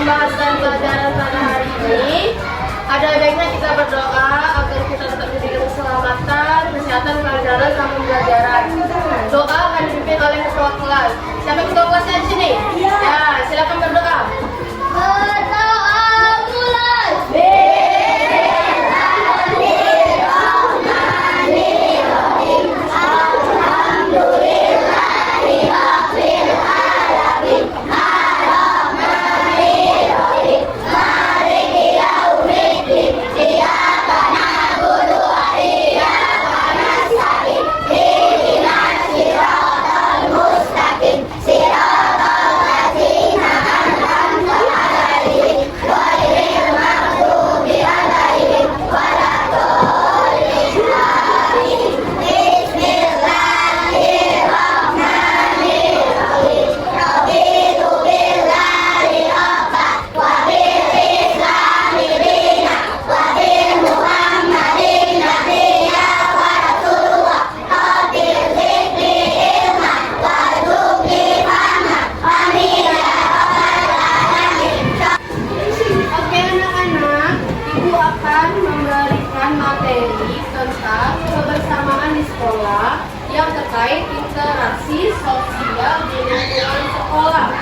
pembahasan pelajaran pada hari ini, ada baiknya kita berdoa agar kita tetap diberikan keselamatan, kesehatan, pelajaran, sama pembelajaran. Doa akan dipimpin oleh ketua kelas. Siapa ketua kelasnya di sini? Ya, silakan berdoa. Berdoa mulai. Yang terkait interaksi sosial di lingkungan sekolah.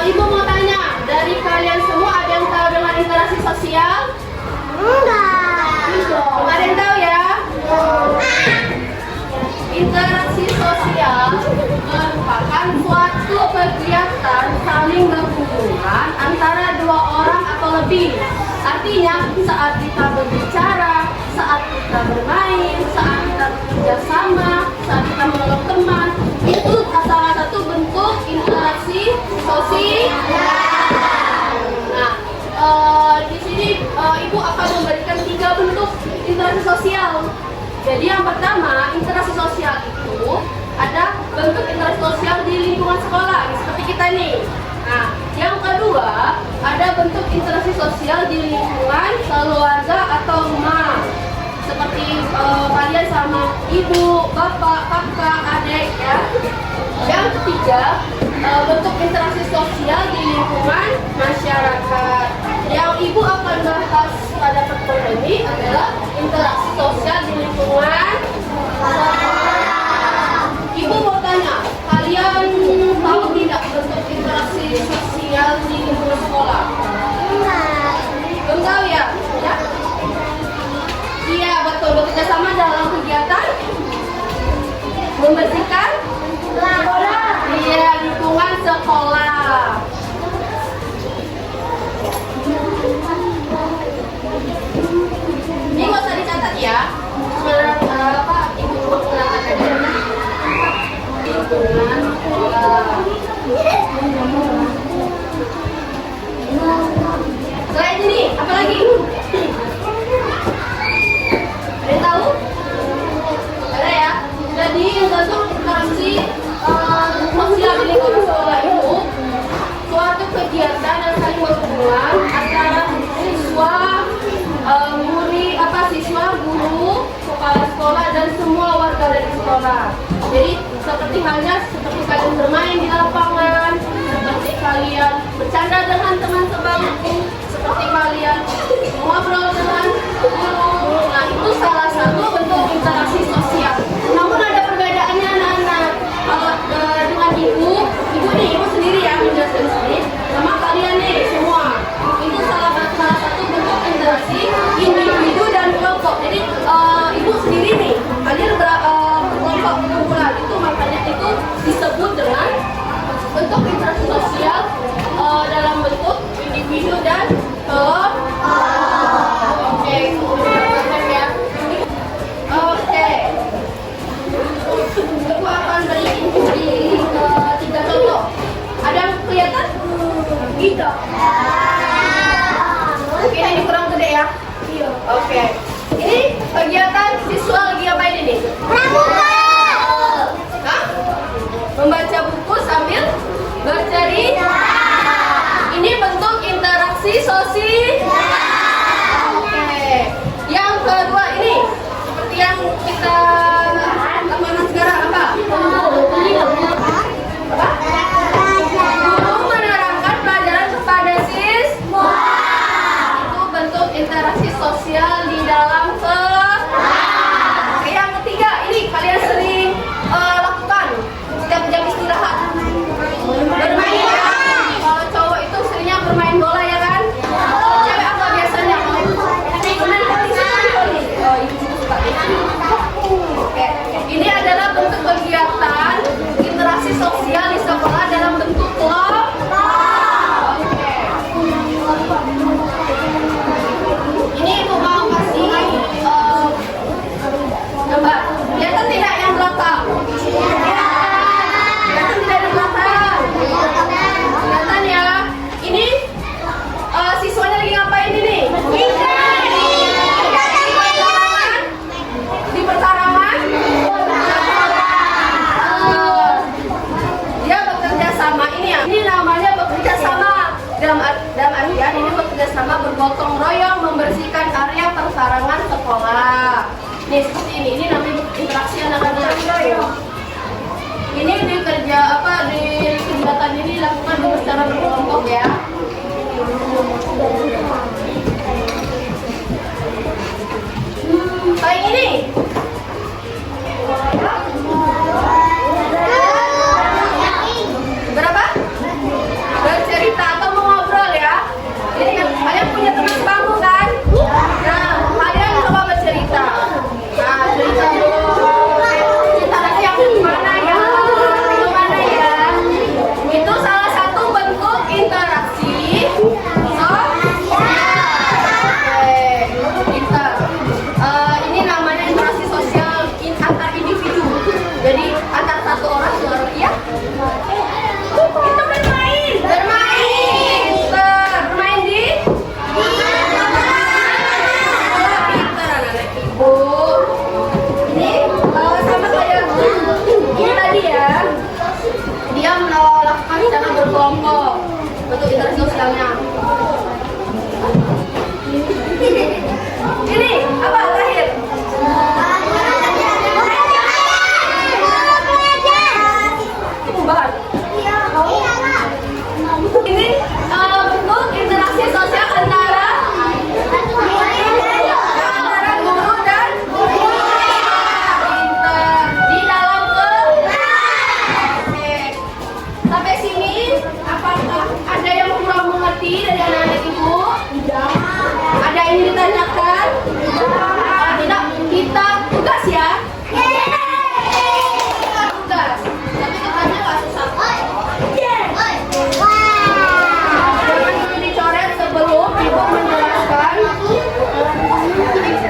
Ibu mau tanya, dari kalian semua ada yang tahu dengan interaksi sosial? Enggak. Ada yang tahu ya? Interaksi sosial merupakan suatu kegiatan saling berhubungan antara dua orang atau lebih. Artinya, saat kita berbicara, saat kita bermain, saat kita bekerja sama, saat kita menolong teman, itu salah satu bentuk interaksi sosial. Nah, di sini Ibu akan memberikan 3 bentuk interaksi sosial. Jadi yang pertama, interaksi sosial itu ada bentuk interaksi sosial di lingkungan sekolah, seperti kita nih. Nah, yang kedua, ada bentuk interaksi sosial di lingkungan keluarga atau rumah, seperti kalian sama ibu, bapak, kakak, adik ya. Yang ketiga, bentuk interaksi sosial di lingkungan masyarakat. Yang Ibu akan bahas pada pertemuan ini adalah interaksi sosial di lingkungan sekolah. Ibu mau tanya, kalian tahu tidak bentuk interaksi sosial di lingkungan sekolah? Belum tahu ya? Ya? Iya, betul. Bekerja sama dalam kegiatan membersihkan sekolah. Iya, lingkungan sekolah. Ini nggak usah dicatat ya. Ibu mengatakan lingkungan sekolah. Selain ini, apa lagi? Ada yang tahu? Ada ya. Jadi bentuk interaksi sosial di lingkungan sekolah itu suatu kegiatan yang saling berhubungan antara siswa, guru, kepala sekolah dan semua warga dari sekolah. Jadi seperti kalian bermain di lapangan, seperti kalian bercanda dengan teman sebangku, seperti kalian ngobrol dengan guru. Nah, itu salah satu bentuk interaksi sosial. Namun ada perbedaannya anak-anak. Kalau dengan ibu sendiri ya menjelaskan sendiri, sama kalian nih semua. Itu salah satu bentuk interaksi individu dan kelompok. Jadi ibu sendiri nih, kalian berkelompok kumpulan itu, makanya itu disebut dengan bentuk interaksi sosial dalam bentuk individu dan kelompok. Oke, ya. Nih seperti ini namanya interaksi anak-anak. Ini di kerja di kegiatan ini dilakukan dengan secara berkelompok ya. Kayak ini. Berapa? Bercerita atau mau ngobrol ya. Jadi kalian punya teman sebangku kan? Nah, kalian coba bercerita. Nah, cerita dulu. Cerita nanti yang mana ya? Yang mana ya? Itu salah satu bentuk interaksi pintar. Ini namanya interaksi sosial antar individu. Jadi antar satu orang ke orang ya. Kita bermain. Bermain. Bermain di pintar anak-anak ibu. Ini sama kayak ini tadi ya. Dia melakukan secara berkelompok. Bentuk interaksi sosialnya. Ini apa terakhir? Tumbar. Ini bentuk interaksi sosial antara guru dan pintar di dalam kelas. Oke. Sampai sini apakah ada yang kurang mengerti dari anak-anak ibu? Ada yang ditanyakan? Tidak, kita tugas ya. Tugas. Tapi tugasnya nggak susah. Jangan dulu dicoret sebelum ibu menjelaskan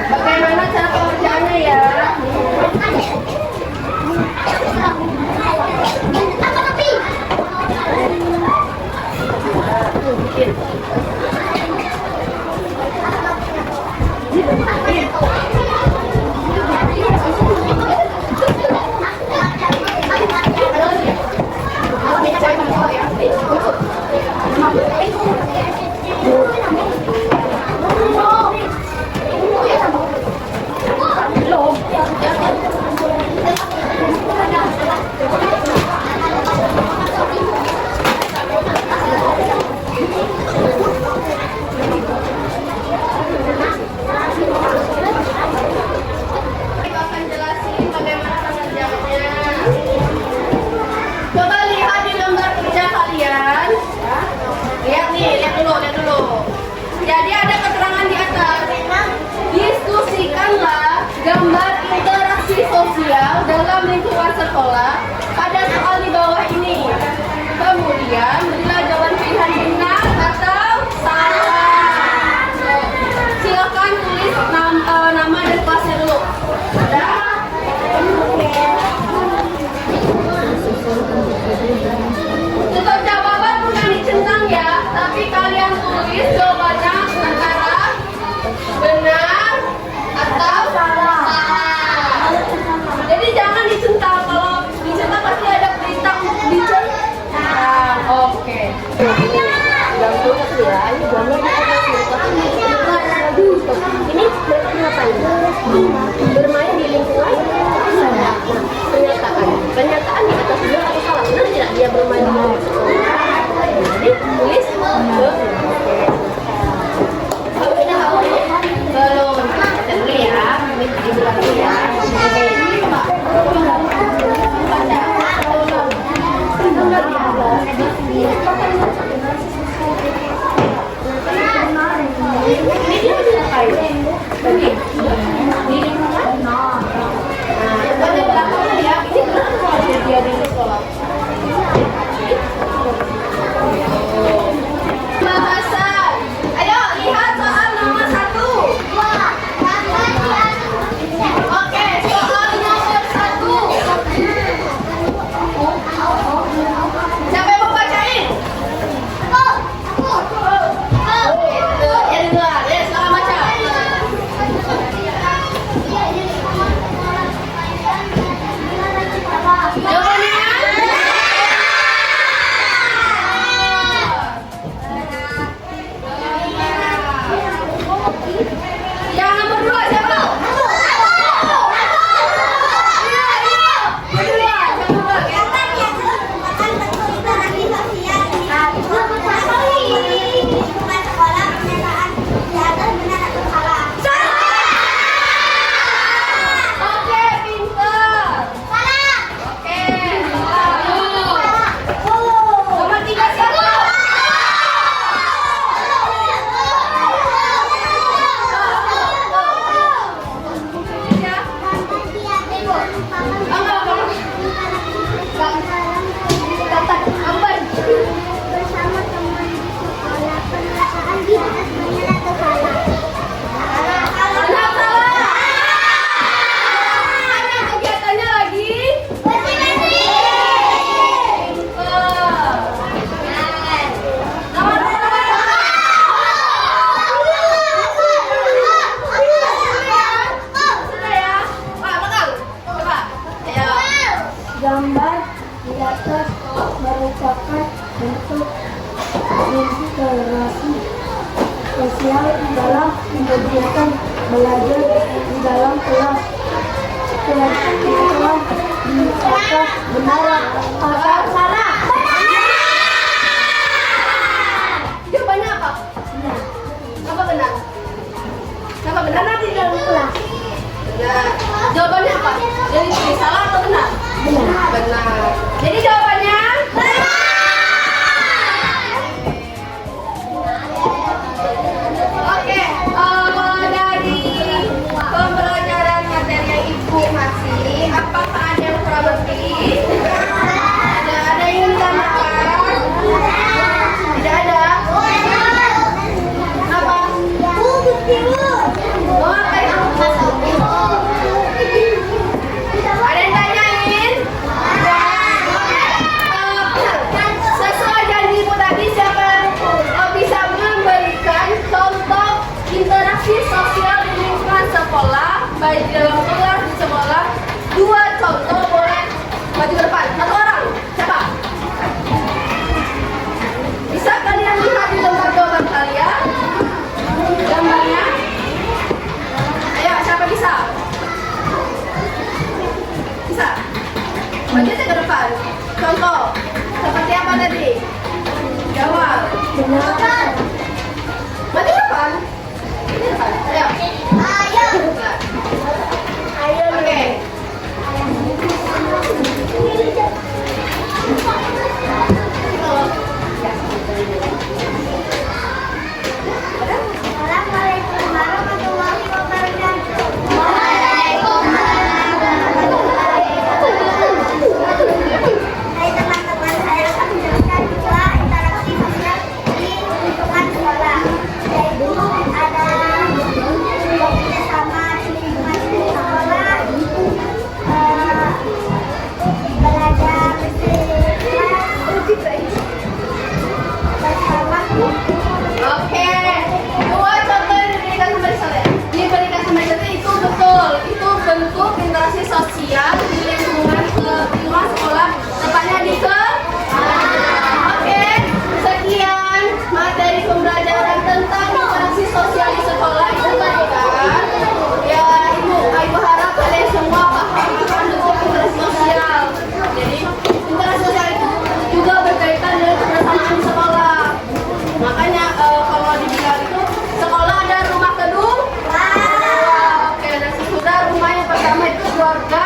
bagaimana cara pengerjaannya ya. Jadi ada keterangan di atas. Diskusikanlah gambar interaksi sosial dalam lingkungan sekolah pada soal di bawah ini. Kemudian berilah jawaban pilihan benar atau salah. Silakan tulis nama dan kelasnya dulu. Ada? Untuk jawaban bukan dicentang ya, tapi kalian tulis jawabannya antara benar atau salah. Jadi jangan dicentang. Kalau dicentang pasti ada perintah dicentang. Oke. Ini mereka ngapain? Bermain di lingkungan pernyataan di atas benar atau salah. Benar tidak dia bermain di lingkungan sekolah? Jadi tulis belum. Kita dulu ya. Ibu lagi ya. Ini dia ngapain? Tadi di lingkungan. Nah, pada belakangnya ya. Ini kenapa dia di sekolah? Bahasa. Ayo lihat soal nomor 1. Oke, soal nomor 1. Siapa yang mau bacain? Itu, yang dua. Ya, silakan baca. kegiatan belajar di dalam kelas. Kelas di atas benar atau salah? Jawabannya apa? Benar. Apa benar? Apa benar nanti di dalam kelas? Benar. Jawabannya apa? Jadi salah atau benar? Benar. Benar. Jadi jawabannya benar. Oke, dari pembelajaran materi yang Ibu kasih, apakah ada yang kurang lebih? Ada yang ingin ditanyakan? Tidak ada? Apa? Oh, apa itu? Ada yang tanyain? Sesuai janji Ibu tadi, siapa yang bisa memberikan contoh interaksi sosial di lingkungan sekolah, baik di dalam kelas, di sekolah? 2 contoh, boleh maju ke depan. 1 orang, siapa? Bisa kalian lihat di tempat jawaban kalian gambarnya? Ayo, siapa bisa? Bisa? Maju ke depan. Contoh, seperti apa tadi? Jawab. Benar. Maju ke depan. Maju ke depan. Ayo. Ayo. Oke. Assalamualaikum warahmatullahi wabarakatuh. Hai teman-teman, saya akan menjelaskan 2 interaksi sosial di lingkungan sekolah, yaitu ada kerjasama di lingkungan sekolah, belajar bersama. Oke. 2 contoh yang diberikan sama Jati itu betul. Itu bentuk interaksi sosial di lingkungan sekolah, tepatnya di Oke. Sekian materi pembelajaran tentang interaksi sosial di sekolah itu tadi kan. Ya, Ibu harap kalian semua paham akan bentuk interaksi sosial. Jadi interaksi sosial itu juga berkaitan dengan kebersamaan di sekolah. Makanya kalau dibilang itu sekolah ada rumah kedua. Oke, dan sesudah rumah yang pertama itu keluarga